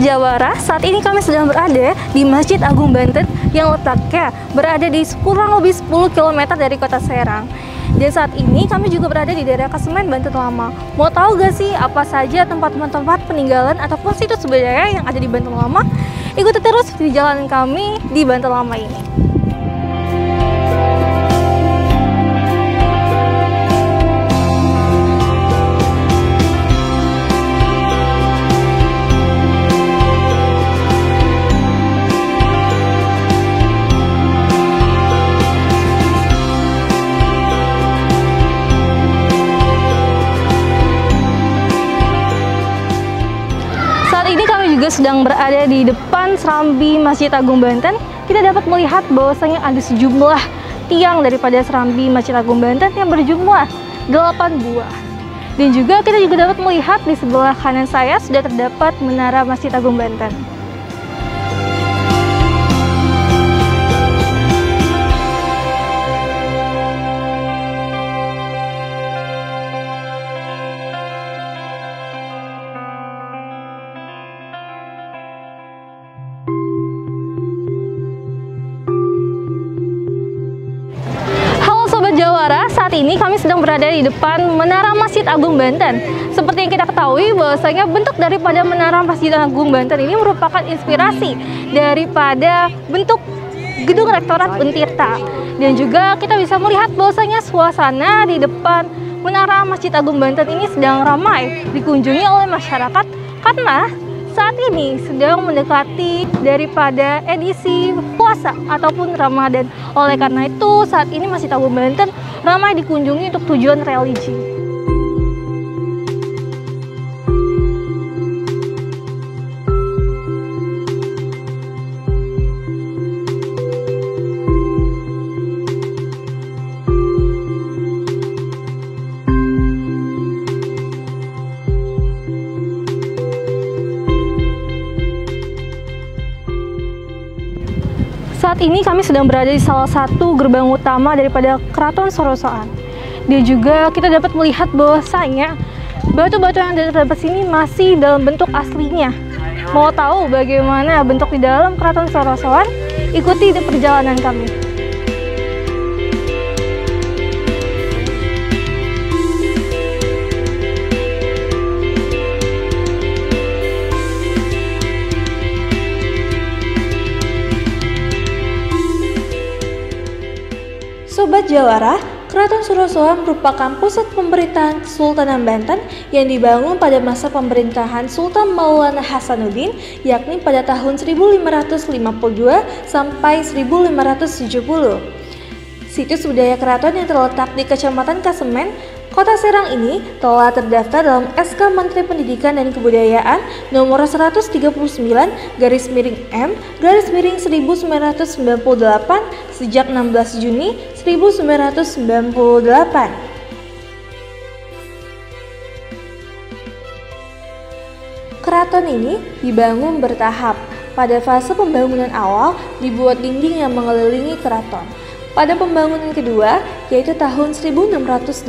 Jawara, saat ini kami sedang berada di Masjid Agung Banten yang letaknya berada di kurang lebih 10 km dari kota Serang. Dan saat ini kami juga berada di daerah Kasemen, Banten Lama. Mau tahu gak sih apa saja tempat-tempat peninggalan ataupun situs budaya yang ada di Banten Lama? Ikuti terus di jalan kami di Banten Lama ini. Juga sedang berada di depan Serambi Masjid Agung Banten. Kita dapat melihat bahwasanya ada sejumlah tiang daripada Serambi Masjid Agung Banten yang berjumlah 8 buah. Dan juga kita juga dapat melihat di sebelah kanan saya sudah terdapat Menara Masjid Agung Banten. Jawara, saat ini kami sedang berada di depan Menara Masjid Agung Banten. Seperti yang kita ketahui bahwasanya bentuk daripada Menara Masjid Agung Banten ini merupakan inspirasi daripada bentuk gedung Rektorat Untirta. Dan juga kita bisa melihat bahwasanya suasana di depan Menara Masjid Agung Banten ini sedang ramai dikunjungi oleh masyarakat karena saat ini sedang mendekati daripada edisi puasa ataupun Ramadan. Oleh karena itu, saat ini Masjid Agung Banten ramai dikunjungi untuk tujuan religi. Saat ini kami sedang berada di salah satu gerbang utama daripada Keraton Sorosoan. Dan juga kita dapat melihat bahwasanya batu-batu yang terdapat sini masih dalam bentuk aslinya. Mau tahu bagaimana bentuk di dalam Keraton Sorosoan? Ikuti di perjalanan kami. Sobat Jawara, Keraton Sorosoan merupakan pusat pemerintahan Kesultanan Banten yang dibangun pada masa pemerintahan Sultan Maulana Hasanuddin, yakni pada tahun 1552 sampai 1570. Situs budaya keraton yang terletak di Kecamatan Kasemen, Kota Serang ini telah terdaftar dalam SK Menteri Pendidikan dan Kebudayaan nomor 139-M/1998 sejak 16 Juni 1998. Keraton ini dibangun bertahap. Pada fase pembangunan awal dibuat dinding yang mengelilingi keraton. Pada pembangunan kedua, yaitu tahun 1680,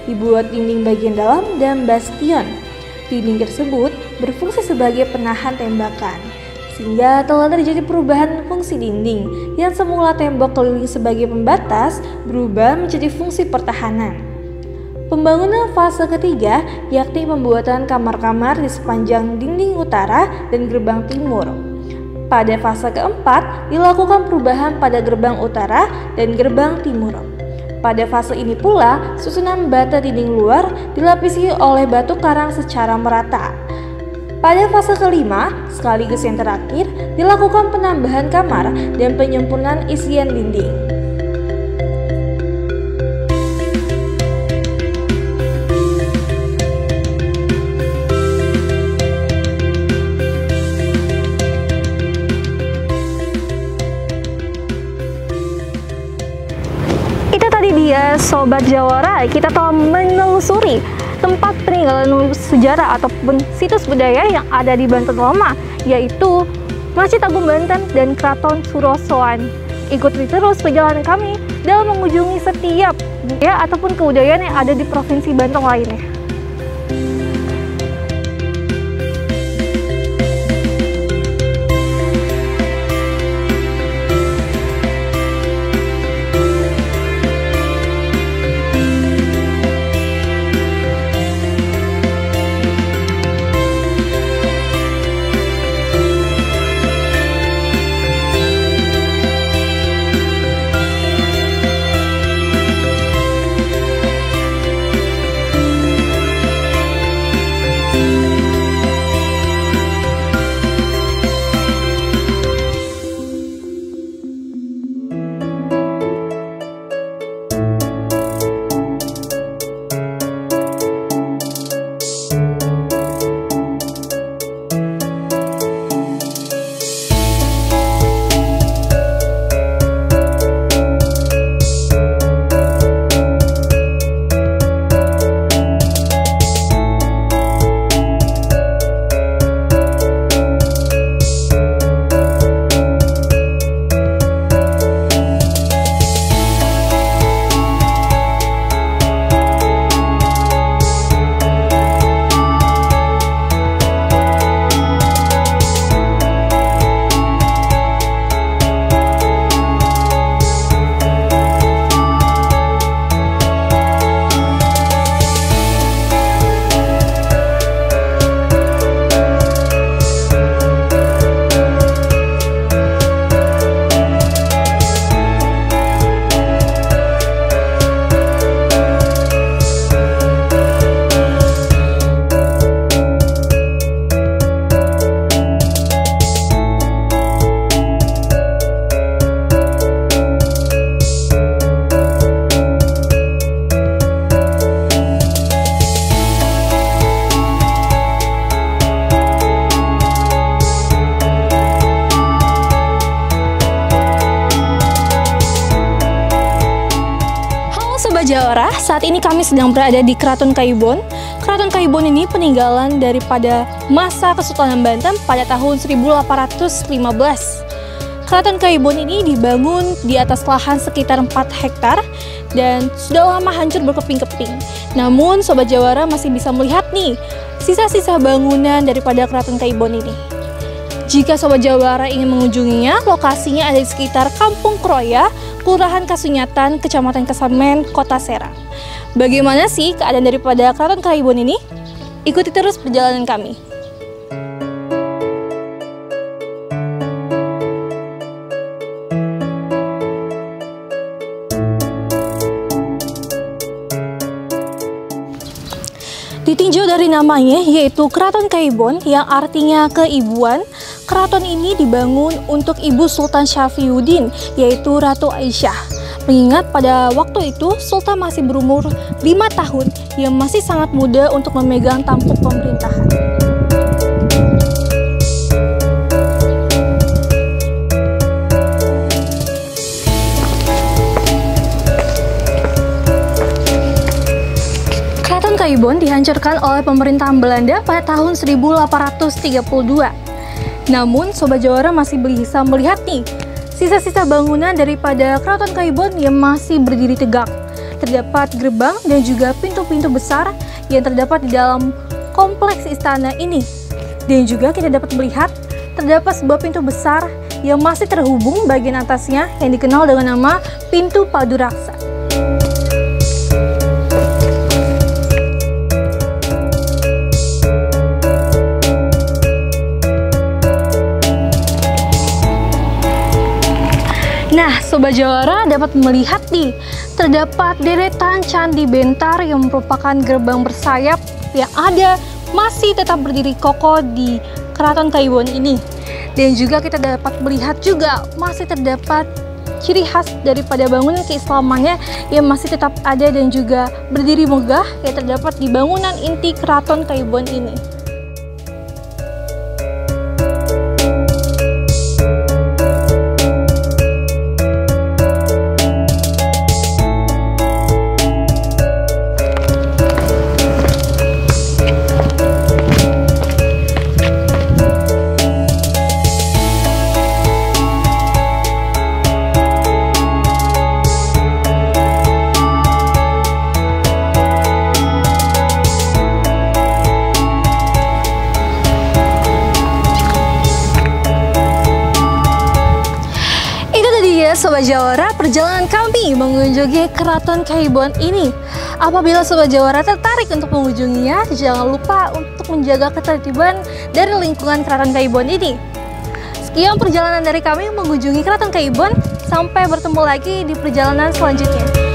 dibuat dinding bagian dalam dan bastion. Dinding tersebut berfungsi sebagai penahan tembakan, sehingga telah terjadi perubahan fungsi dinding yang semula tembok keliling sebagai pembatas berubah menjadi fungsi pertahanan. Pembangunan fase ketiga, yakni pembuatan kamar-kamar di sepanjang dinding utara dan gerbang timur. Pada fase keempat, dilakukan perubahan pada gerbang utara dan gerbang timur. Pada fase ini pula, susunan bata dinding luar dilapisi oleh batu karang secara merata. Pada fase kelima, sekaligus yang terakhir, dilakukan penambahan kamar dan penyempurnaan isian dinding. Dia Sobat Jawara, kita telah menelusuri tempat peninggalan sejarah ataupun situs budaya yang ada di Banten Lama, yaitu Masjid Agung Banten dan Keraton Sorosoan. Ikuti terus perjalanan kami dalam mengunjungi setiap budaya ataupun kebudayaan yang ada di provinsi Banten lainnya. Sobat Jawara, saat ini kami sedang berada di Keraton Kayubon. Keraton Kayubon ini peninggalan daripada masa Kesultanan Banten pada tahun 1815. Keraton Kayubon ini dibangun di atas lahan sekitar 4 hektar dan sudah lama hancur berkeping-keping. Namun Sobat Jawara masih bisa melihat nih sisa-sisa bangunan daripada Keraton Kayubon ini. Jika Sobat Jawara ingin mengunjunginya, lokasinya ada di sekitar Kampung Kroya, Kelurahan Kasunyatan, Kecamatan Kesamen, Kota Serang. Bagaimana sih keadaan daripada Keraton Kayubon ini? Ikuti terus perjalanan kami. Ditinjau dari namanya, yaitu Keraton Kayubon yang artinya keibuan. Keraton ini dibangun untuk Ibu Sultan Syafriuddin, yaitu Ratu Aisyah. Mengingat pada waktu itu Sultan masih berumur 5 tahun, yang masih sangat muda untuk memegang tampuk pemerintahan. Keraton Kayubon dihancurkan oleh pemerintahan Belanda pada tahun 1832. Namun, Sobat Jawara masih bisa melihat nih sisa-sisa bangunan daripada Keraton Kayubon yang masih berdiri tegak. Terdapat gerbang dan juga pintu-pintu besar yang terdapat di dalam kompleks istana ini. Dan juga kita dapat melihat terdapat sebuah pintu besar yang masih terhubung bagian atasnya yang dikenal dengan nama Pintu Paduraksa. Nah, Sobat Jawara dapat melihat nih, terdapat deretan candi bentar yang merupakan gerbang bersayap yang ada masih tetap berdiri kokoh di Keraton Kayubon ini. Dan juga kita dapat melihat juga masih terdapat ciri khas daripada bangunan keislamannya yang masih tetap ada dan juga berdiri megah yang terdapat di bangunan inti Keraton Kayubon ini. Sobat Jawara, perjalanan kami mengunjungi Keraton Kayubon ini. Apabila Sobat Jawara tertarik untuk mengunjunginya, jangan lupa untuk menjaga ketertiban dari lingkungan Keraton Kayubon ini. Sekian perjalanan dari kami mengunjungi Keraton Kayubon. Sampai bertemu lagi di perjalanan selanjutnya.